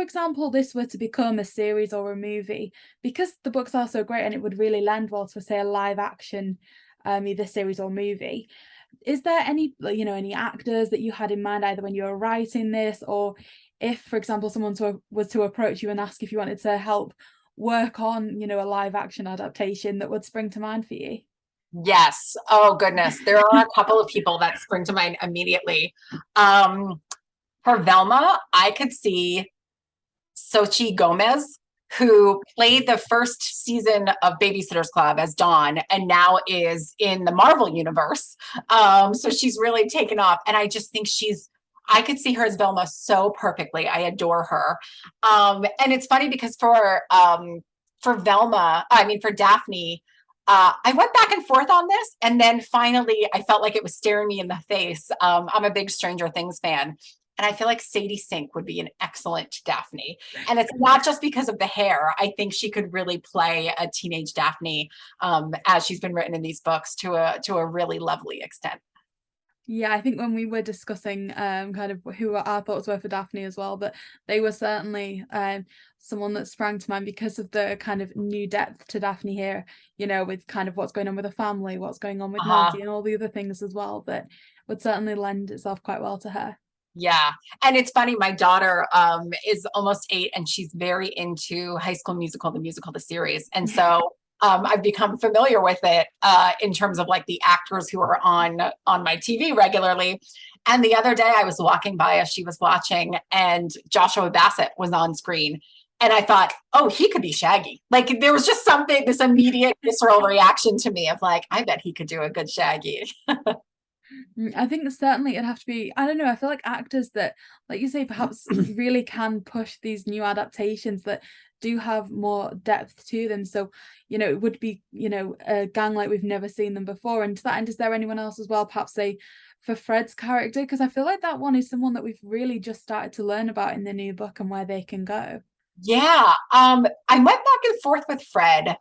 example, this were to become a series or a movie, because the books are so great and it would really lend well to, say, a live action either series or movie, is there any, any actors that you had in mind either when you were writing this, or if, for example, someone was to approach you and ask if you wanted to help work on, a live action adaptation, that would spring to mind for you? Yes. Oh goodness. There are a couple of people that spring to mind immediately. For Velma, I could see Xochitl Gomez, who played the first season of Babysitter's Club as Dawn and now is in the Marvel universe. So she's really taken off. And I just think I could see her as Velma so perfectly. I adore her. And it's funny because for Daphne, I went back and forth on this, and then finally I felt like it was staring me in the face. I'm a big Stranger Things fan, and I feel like Sadie Sink would be an excellent Daphne. And it's not just because of the hair. I think she could really play a teenage Daphne, as she's been written in these books, to a really lovely extent. Yeah, I think when we were discussing kind of who our thoughts were for Daphne as well, that they were certainly someone that sprang to mind because of the kind of new depth to Daphne here, with kind of what's going on with the family, what's going on with Maddie, and all the other things as well, that would certainly lend itself quite well to her. Yeah. And it's funny, my daughter is almost 8 and she's very into High School Musical, the series. And so I've become familiar with it in terms of like the actors who are on my TV regularly. And the other day I was walking by as she was watching, and Joshua Bassett was on screen. And I thought, oh, he could be Shaggy. Like there was just this immediate visceral reaction to me of like, I bet he could do a good Shaggy. I think certainly it'd have to be, I don't know, I feel like actors that, like you say, perhaps really can push these new adaptations that do have more depth to them. So, it would be, a gang like we've never seen them before. And to that end, is there anyone else as well, perhaps say for Fred's character? Because I feel like that one is someone that we've really just started to learn about in the new book and where they can go. Yeah. I went back and forth with Fred,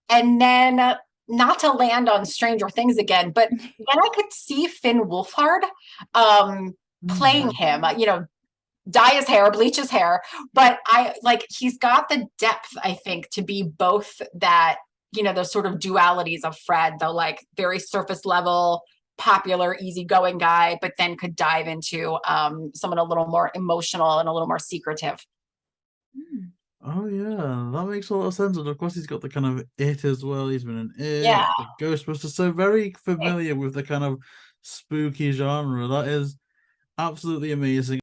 and then not to land on Stranger Things again, but then I could see Finn Wolfhard playing him, dye his hair, bleach his hair. But he's got the depth, I think, to be both that, those sort of dualities of Fred, the like very surface level, popular, easygoing guy, but then could dive into someone a little more emotional and a little more secretive. Oh yeah, that makes a lot of sense. And of course, he's got the kind of It as well. He's been in It, Yeah. the Ghostbusters, so very familiar with the kind of spooky genre. That is absolutely amazing.